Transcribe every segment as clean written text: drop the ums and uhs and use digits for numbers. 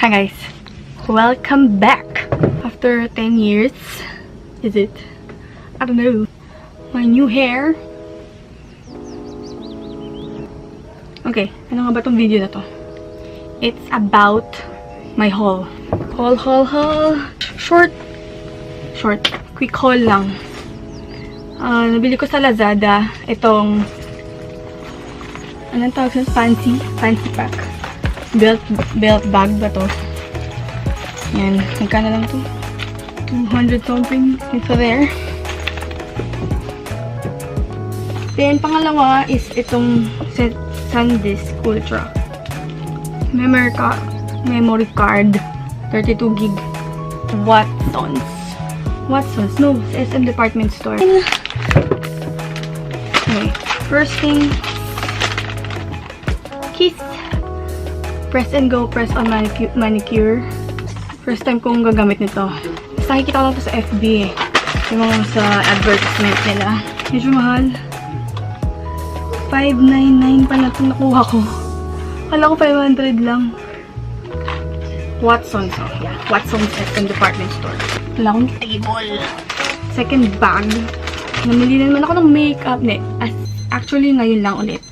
Hi guys, welcome back after 10 years. Is it? I don't know. My new hair. Okay, ano nga ba tong video na to? It's about my haul. Haul. Short. Quick haul lang. Nabili ko sa Lazada itong anong tawag sa fancy pack. Belt bag ba to? Yan. Magkano lang to? 200 something. It's there. Then, pangalawa is itong SanDisk Ultra. Memory card. 32 gig. Watsons. No, SM department store. Okay. First thing, Kiss. Press and go, press on manicure. First time kong gagamit nito. Basta nakikita ko lang ito sa FB eh. Yung mga sa advertisement nila. Medyo mahal. $599 pa na ito nakuha ko. Kala ko $500 lang. Watsons. Oh, yeah. Watsons SM department store. Wala akong table. Second bag. Namili na naman ako ng makeup. Actually, ngayon lang ulit.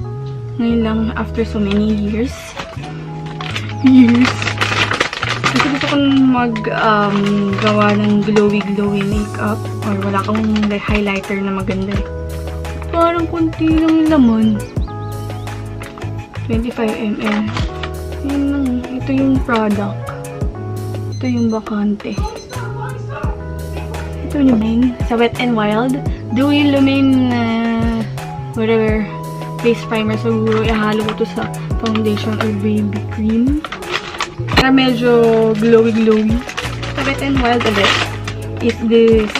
Ngayon lang after so many years. Kasi gusto kong gawa ng glowy makeup. Or wala akong highlighter na maganda eh. Parang kunti lang laman. 25ml. Yan lang. Ito yung product. Ito yung bakante. Ito yung sa Wet n Wild. Dewy Lumin whatever face primer. So, ihalo ko to sa foundation or baby cream. Para medyo glowy. Sa Wet n Wild ulit is this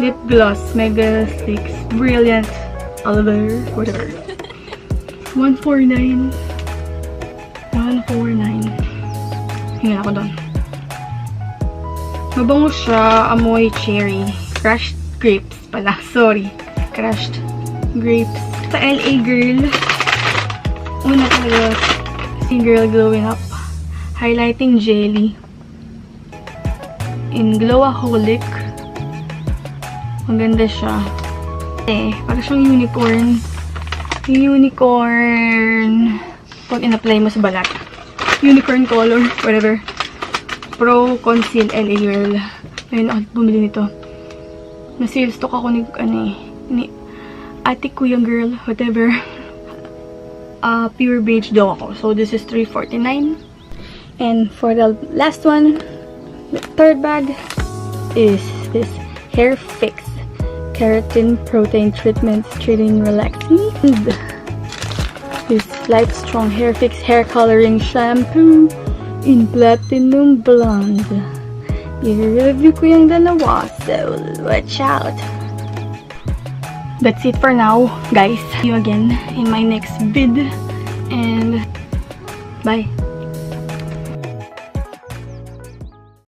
lip gloss Mega Sticks Brilliant Oliver, whatever. $149. Hingan ako doon. Mabango siya, amoy cherry. Crushed grapes pala. Sorry. Crushed grapes. Sa LA Girl. Una talaga. Si Girl Glowing Up. Highlighting jelly. In Glowaholic. Ang ganda siya. Para siyang unicorn. Unicorn. Pag in-apply mo sa balat. Unicorn color. Whatever. Pro Conceal LA Girl. Ayun ako bumili nito. Na-sale stock ako ni ate ko yung girl. Whatever. Pure beige daw ako. So this is $349. And for the last one, the third bag is this Hair Fix Keratin Protein Treatment Treating Relaxing. And this Light Strong Hair Fix Hair Coloring Shampoo in Platinum Blonde. I-review ko yung dalawa, so watch out. That's it for now, guys. See you again in my next vid. And bye.